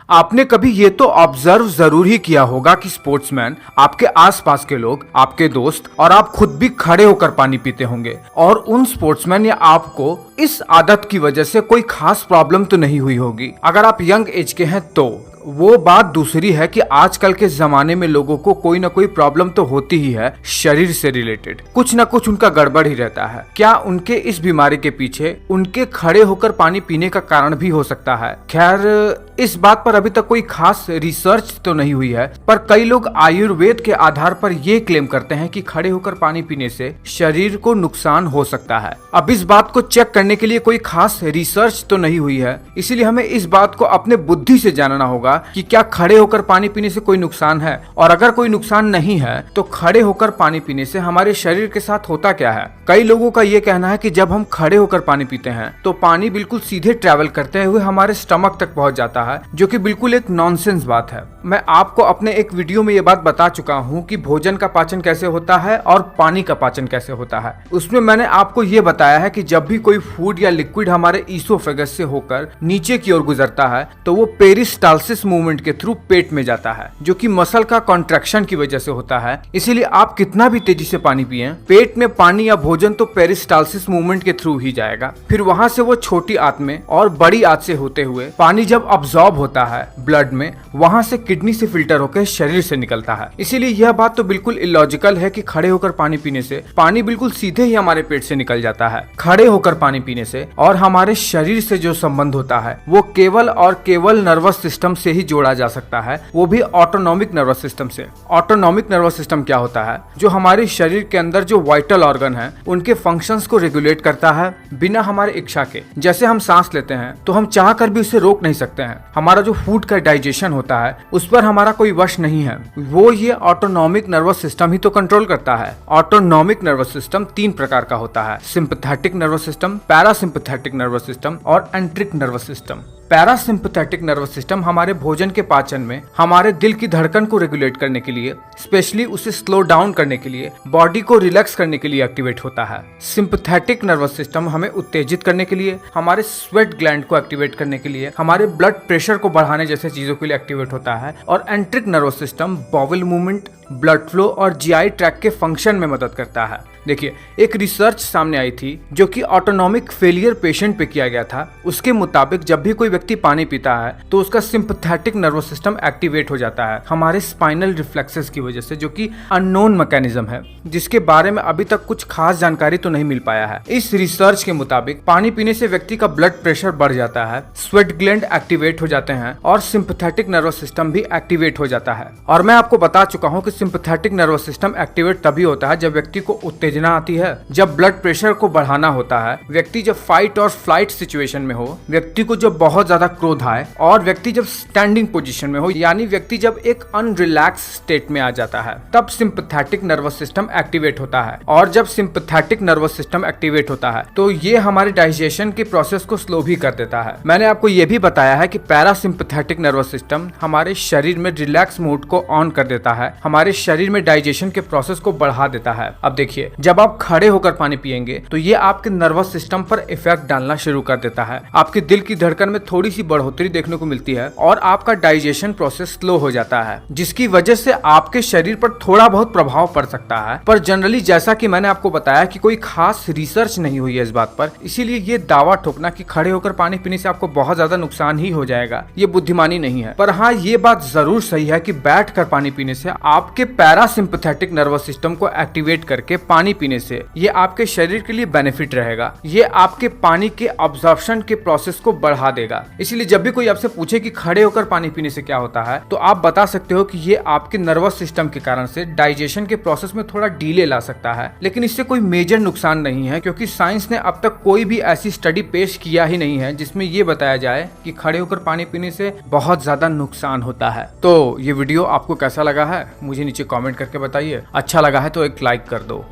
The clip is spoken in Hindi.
आपने कभी ये तो ऑब्जर्व जरूर ही किया होगा कि स्पोर्ट्समैन, आपके आसपास के लोग, आपके दोस्त और आप खुद भी खड़े होकर पानी पीते होंगे और उन स्पोर्ट्समैन या आपको इस आदत की वजह से कोई खास प्रॉब्लम तो नहीं हुई होगी। अगर आप यंग एज के हैं तो वो बात दूसरी है कि आजकल के जमाने में लोगों को कोई ना कोई प्रॉब्लम तो होती ही है, शरीर से रिलेटेड कुछ ना कुछ उनका गड़बड़ ही रहता है। क्या उनके इस बीमारी के पीछे उनके खड़े होकर पानी पीने का कारण भी हो सकता है? खैर, इस बात पर अभी तक कोई खास रिसर्च तो नहीं हुई है, पर कई लोग आयुर्वेद के आधार पर ये क्लेम करते हैं कि खड़े होकर पानी पीने से शरीर को नुकसान हो सकता है। अब इस बात को चेक करने के लिए कोई खास रिसर्च तो नहीं हुई है, इसीलिए हमें इस बात को अपने बुद्धि से जानना होगा कि क्या खड़े होकर पानी पीने से कोई नुकसान है, और अगर कोई नुकसान नहीं है तो खड़े होकर पानी पीने से हमारे शरीर के साथ होता क्या है। कई लोगों का ये कहना है कि जब हम खड़े होकर पानी पीते हैं तो पानी बिल्कुल सीधे ट्रेवल करते हुए हमारे स्टमक तक पहुंच जाता है, जो कि बिल्कुल एक नॉनसेंस बात है। मैं आपको अपने एक वीडियो में ये बात बता चुका हूँ कि भोजन का पाचन कैसे होता है और पानी का पाचन कैसे होता है। उसमें मैंने आपको ये बताया है कि जब भी कोई फूड या लिक्विड हमारे ईसोफेगस से होकर नीचे की ओर गुजरता है तो वो पेरिस्टाल्सिस मूवमेंट के थ्रू पेट में जाता है, जो कि मसल का कॉन्ट्रैक्शन की वजह से होता है। इसीलिए आप कितना भी तेजी से पानी पिएं, पेट में पानी या भोजन तो पेरिस्टाल्सिस मूवमेंट के थ्रू ही जाएगा। फिर वहां से वो छोटी आंत में और बड़ी आंत से होते हुए पानी जब अब्सॉर्ब होता है ब्लड में, वहां से किडनी से फिल्टर होकर शरीर से निकलता है। इसीलिए यह बात तो बिल्कुल इलॉजिकल है कि खड़े होकर पानी पीने से पानी बिल्कुल सीधे ही हमारे पेट से निकल जाता है। खड़े होकर पानी पीने से और हमारे शरीर से जो संबंध होता है वो केवल और केवल नर्वस सिस्टम से ही जोड़ा जा सकता है, वो भी ऑटोनॉमिक नर्वस सिस्टम से। ऑटोनॉमिक नर्वस सिस्टम क्या होता है? जो हमारे शरीर के अंदर जो वाइटल ऑर्गन है उनके फंक्शंस को रेगुलेट करता है बिना हमारे इच्छा के। जैसे हम सांस लेते हैं तो हम चाह कर भी उसे रोक नहीं सकते हैं। हमारा जो फूड का डाइजेशन होता है उस पर हमारा कोई वश नहीं है, वो ये ऑटोनॉमिक नर्वस सिस्टम ही तो कंट्रोल करता है। ऑटोनॉमिक नर्वस सिस्टम 3 प्रकार का होता है: sympathetic nervous system, parasympathetic nervous system और enteric nervous system. Parasympathetic nervous system हमारे भोजन के पाचन में हमारे दिल की धड़कन को रेगुलेट करने के लिए, स्पेशली उसे स्लो डाउन करने के लिए, बॉडी को रिलैक्स करने के लिए एक्टिवेट होता है। सिंपैथेटिक नर्वस सिस्टम हमें उत्तेजित करने के लिए, हमारे स्वेट ग्लैंड को एक्टिवेट करने के लिए, हमारे ब्लड प्रेशर को बढ़ाने जैसे चीजों के लिए एक्टिवेट होता है। और enteric nervous system bowel movement, blood flow और जीआई ट्रैक के फंक्शन में मदद करता है। देखिए, एक रिसर्च सामने आई थी जो कि ऑटोनॉमिक फेलियर पेशेंट पे किया गया था। उसके मुताबिक जब भी कोई व्यक्ति पानी पीता है तो उसका सिंपैथेटिक नर्वस सिस्टम एक्टिवेट हो जाता है हमारे स्पाइनल रिफ्लेक्सेस की वजह से, जो कि अननोन मैकेनिज्म है जिसके बारे में अभी तक कुछ खास जानकारी तो नहीं मिल पाया है। इस रिसर्च के मुताबिक पानी पीने से व्यक्ति का ब्लड प्रेशर बढ़ जाता है, स्वेट ग्लैंड एक्टिवेट हो जाते हैं और सिंपैथेटिक नर्वस सिस्टम भी एक्टिवेट हो जाता है। और मैं आपको बता चुका हूँ कि सिंपैथेटिक नर्वस सिस्टम एक्टिवेट तभी होता है जब व्यक्ति को उत्तेजना आती है, जब ब्लड प्रेशर को बढ़ाना होता है, व्यक्ति जब फाइट और फ्लाइट सिचुएशन में हो, व्यक्ति को जब बहुत ज्यादा क्रोध आए और व्यक्ति जब स्टैंडिंग पोजीशन में हो, यानी व्यक्ति जब एक अनरिलैक्स स्टेट में आ जाता है, तब सिंपैथेटिक नर्वस सिस्टम एक्टिवेट होता है। और जब सिंपैथेटिक नर्वस सिस्टम एक्टिवेट होता है तो ये हमारे डाइजेशन के प्रोसेस को स्लो भी कर देता है। मैंने आपको ये भी बताया है कि पैरासिम्पैथेटिक नर्वस सिस्टम हमारे शरीर में रिलैक्स मोड को ऑन कर देता है, हमारे शरीर में डाइजेशन के प्रोसेस को बढ़ा देता है। अब देखिए, जब आप खड़े होकर पानी पिएंगे तो ये आपके नर्वस सिस्टम पर इफेक्ट डालना शुरू कर देता है। आपके दिल की धड़कन में थोड़ी सी बढ़ोतरी देखने को मिलती है और आपका डाइजेशन प्रोसेस स्लो हो जाता है, जिसकी वजह से आपके शरीर पर थोड़ा बहुत प्रभाव पड़ सकता है। पर जनरली, जैसा कि मैंने आपको बताया कि कोई खास रिसर्च नहीं हुई है इस बात पर, इसीलिए ये दावा ठोकना कि खड़े होकर पानी पीने से आपको बहुत ज्यादा नुकसान ही हो जाएगा, ये बुद्धिमानी नहीं है। पर हाँ, ये बात जरूर सही है कि बैठ कर पानी पीने से आपके पैरासिम्पैथेटिक नर्वस सिस्टम को एक्टिवेट करके पानी पीने से ये आपके शरीर के लिए बेनिफिट रहेगा। ये आपके पानी के अब्जॉर्प्शन के प्रोसेस को बढ़ा देगा। इसलिए जब भी कोई आपसे पूछे कि खड़े होकर पानी पीने से क्या होता है, तो आप बता सकते हो कि ये आपके नर्वस सिस्टम के कारण से डाइजेशन के प्रोसेस में थोड़ा डिले ला सकता है, लेकिन इससे कोई मेजर नुकसान नहीं है, क्योंकि साइंस ने अब तक कोई भी ऐसी स्टडी पेश किया ही नहीं है जिसमें ये बताया जाए कि खड़े होकर पानी पीने से बहुत ज्यादा नुकसान होता है। तो ये वीडियो आपको कैसा लगा है मुझे नीचे कॉमेंट करके बताइए। अच्छा लगा है तो एक लाइक कर दो।